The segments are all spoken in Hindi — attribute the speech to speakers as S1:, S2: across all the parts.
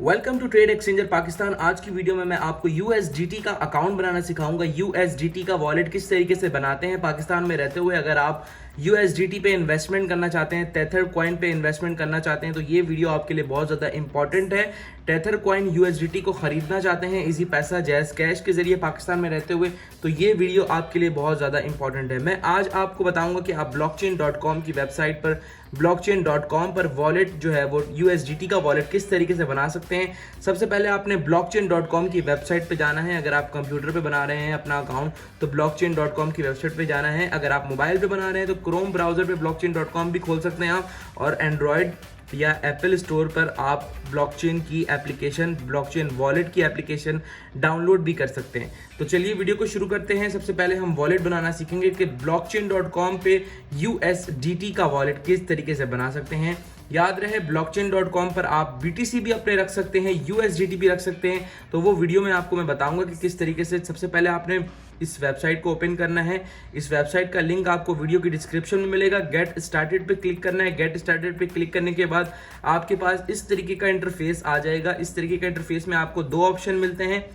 S1: Welcome to trade exchanger Pakistan. आज की वीडियो में मैं आपको यूएसडीटी का अकाउंट बनाना सिखाऊंगा। यूएसडीटी का वॉलेट किस तरीके से बनाते हैं पाकिस्तान में रहते हुए। अगर आप यूएसडीटी पे इन्वेस्टमेंट करना चाहते हैं, टेथर कॉइन पे इन्वेस्टमेंट करना चाहते हैं, तो ये वीडियो आपके लिए बहुत ज़्यादा इंपॉर्टेंट है। टेथर कॉइन यूएसडीटी को खरीदना चाहते हैं इजी पैसा जैज कैश के जरिए पाकिस्तान में रहते हुए, तो ये वीडियो आपके लिए बहुत ज़्यादा इंपॉर्टेंट है। मैं आज आपको बताऊंगा कि आप blockchain.com की वेबसाइट पर blockchain.com पर वॉलेट जो है वो यूएसडीटी का वॉलेट किस तरीके से बना सकते हैं। सबसे पहले आपने blockchain.com की वेबसाइट पे जाना है। अगर आप कंप्यूटर पे बना रहे हैं अपना अकाउंट तो blockchain.com की वेबसाइट पे जाना है। अगर आप मोबाइल पे बना रहे हैं तो क्रोम ब्राउजर पे blockchain.com भी खोल सकते हैं आप, और एंड्रॉयड या एप्पल स्टोर पर आप ब्लॉकचेन की एप्लीकेशन, ब्लॉकचेन वॉलेट की एप्लीकेशन डाउनलोड भी कर सकते हैं। तो चलिए वीडियो को शुरू करते हैं। सबसे पहले हम वॉलेट बनाना सीखेंगे कि blockchain.com पे यूएसडीटी का वॉलेट किस तरीके से बना सकते हैं। याद रहे blockchain.com पर आप BTC भी अपने रख सकते हैं, यूएसडीटी भी रख सकते हैं। तो वो वीडियो में आपको मैं बताऊंगा कि किस तरीके से। सबसे पहले आपने इस वेबसाइट को ओपन करना है। इस वेबसाइट का लिंक आपको वीडियो की डिस्क्रिप्शन में मिलेगा। गेट स्टार्टेड पे क्लिक करना है। गेट स्टार्टेड पे क्लिक करने के बाद आपके पास इस तरीके का इंटरफेस आ जाएगा। इस तरीके का इंटरफेस में आपको दो ऑप्शन मिलते हैं,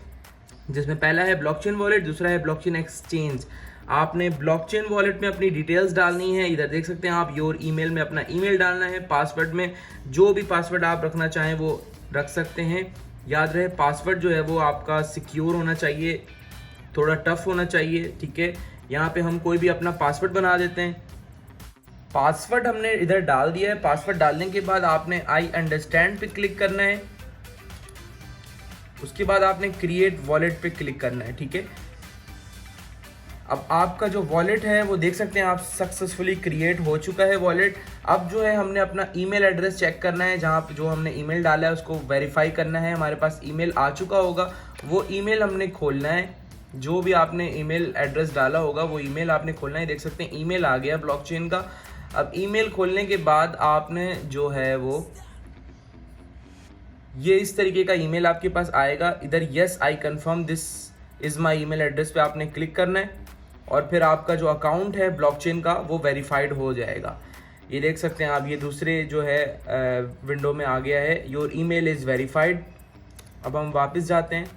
S1: जिसमें पहला है ब्लॉकचेन वॉलेट, दूसरा है ब्लॉकचेन एक्सचेंज। आपने ब्लॉकचेन वॉलेट में अपनी डिटेल्स डालनी है। इधर देख सकते हैं आप, योर ईमेल में अपना ईमेल डालना है। पासवर्ड में जो भी पासवर्ड आप रखना चाहें वो रख सकते हैं। याद रहे पासवर्ड जो है वो आपका सिक्योर होना चाहिए, थोड़ा टफ होना चाहिए, ठीक है। यहाँ पे हम कोई भी अपना पासवर्ड बना देते हैं। पासवर्ड हमने इधर डाल दिया है। पासवर्ड डालने के बाद आपने आई अंडरस्टैंड पे क्लिक करना है। उसके बाद आपने क्रिएट वॉलेट पे क्लिक करना है, ठीक है। अब आपका जो वॉलेट है वो देख सकते हैं आप, सक्सेसफुली क्रिएट हो चुका है वॉलेट। अब जो है हमने अपना ईमेल एड्रेस चेक करना है, जहाँ जो हमने ईमेल डाला है उसको वेरीफाई करना है। हमारे पास ईमेल आ चुका होगा, वो ईमेल हमने खोलना है। जो भी आपने ईमेल एड्रेस डाला होगा वो ईमेल आपने खोलना है। देख सकते हैं ईमेल आ गया ब्लॉकचेन का। अब ईमेल खोलने के बाद आपने जो है वो ये इस तरीके का ईमेल आपके पास आएगा। इधर yes I confirm this is my email address पे आपने क्लिक करना है, और फिर आपका जो अकाउंट है ब्लॉकचेन का वो वेरीफाइड हो जाएगा। ये देख सकते हैं आप, ये दूसरे जो है विंडो में आ गया है, योर ईमेल इज़ वेरीफाइड। अब हम वापस जाते हैं।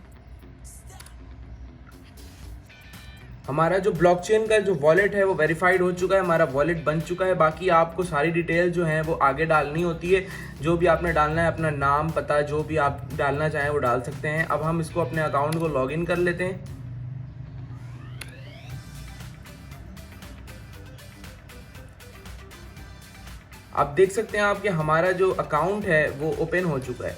S1: हमारा जो ब्लॉकचेन का जो वॉलेट है वो वेरीफाइड हो चुका है, हमारा वॉलेट बन चुका है। बाकी आपको सारी डिटेल जो है वो आगे डालनी होती है। जो भी आपने डालना है, अपना नाम, पता, जो भी आप डालना चाहें वो डाल सकते हैं। अब हम इसको अपने अकाउंट को लॉगिन कर लेते हैं। आप देख सकते हैं आप कि हमारा जो अकाउंट है वो ओपन हो चुका है।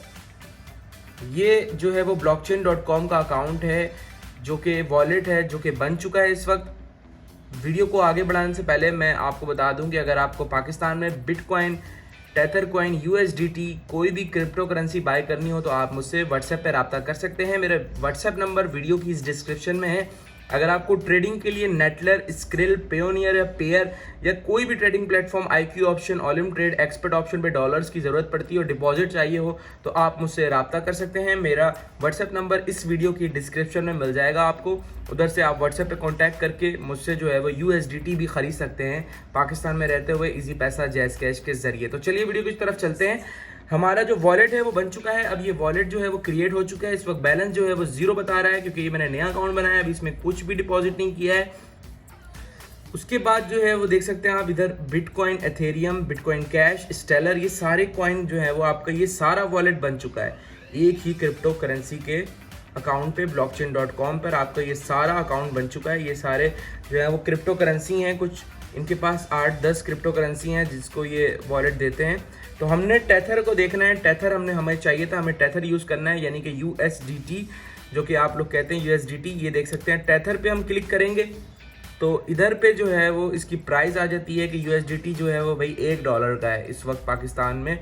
S1: ये जो है वो blockchain.com का अकाउंट है, जो कि वॉलेट है, जो कि बन चुका है इस वक्त। वीडियो को आगे बढ़ाने से पहले मैं आपको बता दूं कि अगर आपको पाकिस्तान में बिटकॉइन, टेथर कॉइन, यूएसडीटी कोई भी क्रिप्टो करेंसी बाय करनी हो तो आप मुझसे व्हाट्सएप पर रब्ता कर सकते हैं। मेरा व्हाट्सएप नंबर वीडियो की इस डिस्क्रिप्शन में है। अगर आपको ट्रेडिंग के लिए नेटलर, स्क्रिल, पेयोनियर या पेयर या कोई भी trading platform, IQ Option, Olymp Trade, Expert Option पे डॉलर्स की ज़रूरत पड़ती है और डिपॉजिट चाहिए हो तो आप मुझसे रब्ता कर सकते हैं। मेरा व्हाट्सएप नंबर इस वीडियो की डिस्क्रिप्शन में मिल जाएगा आपको। उधर से आप व्हाट्सएप पे कांटेक्ट करके मुझसे जो है वो यूएसडीटी भी खरीद सकते हैं पाकिस्तान में रहते हुए इजी पैसा जैज कैश के जरिए। तो चलिए वीडियो की तरफ चलते हैं। हमारा जो वॉलेट है वो बन चुका है। अब ये वॉलेट जो है वो क्रिएट हो चुका है। इस वक्त बैलेंस जो है वो 0 बता रहा है, क्योंकि ये मैंने नया अकाउंट बनाया है, अभी इसमें कुछ भी डिपॉजिट नहीं किया है। उसके बाद जो है वो देख सकते हैं आप, इधर Bitcoin, Ethereum, Bitcoin Cash, Stellar, ये सारे कॉइन जो है वो आपका ये सारा वॉलेट बन चुका है एक ही क्रिप्टो करेंसी के अकाउंट पे। blockchain.com पर आपका ये सारा अकाउंट बन चुका है। ये सारे जो है वो क्रिप्टो करेंसी हैं, कुछ इनके पास 8-10 क्रिप्टो करेंसी हैं जिसको ये वॉलेट देते हैं। तो हमने टेथर को देखना है। टेथर हमें चाहिए था, हमें टेथर यूज़ करना है, यानी कि यूएसडीटी जो कि आप लोग कहते हैं यूएसडीटी। ये देख सकते हैं टेथर पे हम क्लिक करेंगे तो इधर पे जो है वो इसकी प्राइस आ जाती है कि यूएसडीटी जो है वो भाई $1 का है इस वक्त पाकिस्तान में।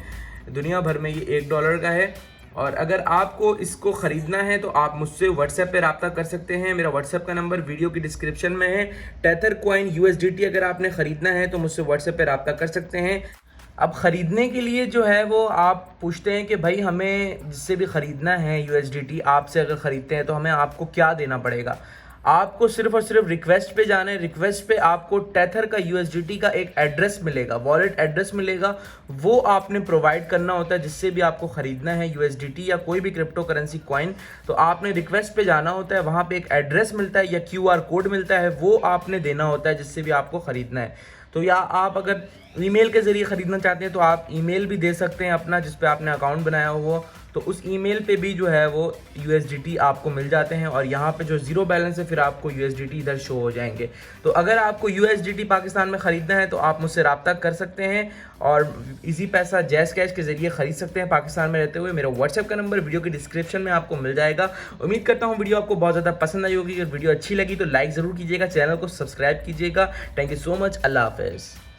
S1: दुनिया भर में ये $1 का है। और अगर आपको इसको ख़रीदना है तो आप मुझसे व्हाट्सएप पे रब्ता कर सकते हैं। मेरा व्हाट्सएप का नंबर वीडियो की डिस्क्रिप्शन में है। टेथर कॉइन यूएसडीटी अगर आपने ख़रीदना है तो मुझसे व्हाट्सएप पे रब्ता कर सकते हैं। अब ख़रीदने के लिए जो है वो आप पूछते हैं कि भाई हमें जिससे भी ख़रीदना है यूएसडीटी, आपसे अगर ख़रीदते हैं तो हमें आपको क्या देना पड़ेगा। आपको सिर्फ और सिर्फ रिक्वेस्ट पे जाना है। रिक्वेस्ट पे आपको टेथर का यूएसडीटी का एक एड्रेस मिलेगा, वॉलेट एड्रेस मिलेगा, वो आपने प्रोवाइड करना होता है। जिससे भी आपको खरीदना है यूएसडीटी या कोई भी क्रिप्टो करेंसी कॉइन, तो आपने रिक्वेस्ट पे जाना होता है, वहां पे एक एड्रेस मिलता है या क्यूआर कोड मिलता है, वो आपने देना होता है जिससे भी आपको खरीदना है। तो या आप अगर ईमेल के जरिए खरीदना चाहते हैं तो आप ईमेल भी दे सकते हैं अपना, जिस पे आपने अकाउंट बनाया हो, तो उस ईमेल पे भी जो है वो यूएसडीटी आपको मिल जाते हैं। और यहाँ पे जो जीरो बैलेंस है फिर आपको यूएसडीटी इधर शो हो जाएंगे। तो अगर आपको यूएसडीटी पाकिस्तान में ख़रीदना है तो आप मुझसे रब्ता कर सकते हैं और इजी पैसा जैज़ कैश के ज़रिए ख़रीद सकते हैं पाकिस्तान में रहते हुए। मेरा व्हाट्सएप का नंबर वीडियो के डिस्क्रिप्शन में आपको मिल जाएगा। उम्मीद करता हूँ वीडियो आपको बहुत ज़्यादा पसंद आई होगी। अगर वीडियो अच्छी लगी तो लाइक ज़रूर कीजिएगा, चैनल को सब्सक्राइब कीजिएगा। Thank you so much. अल्लाह हाफ़िज़।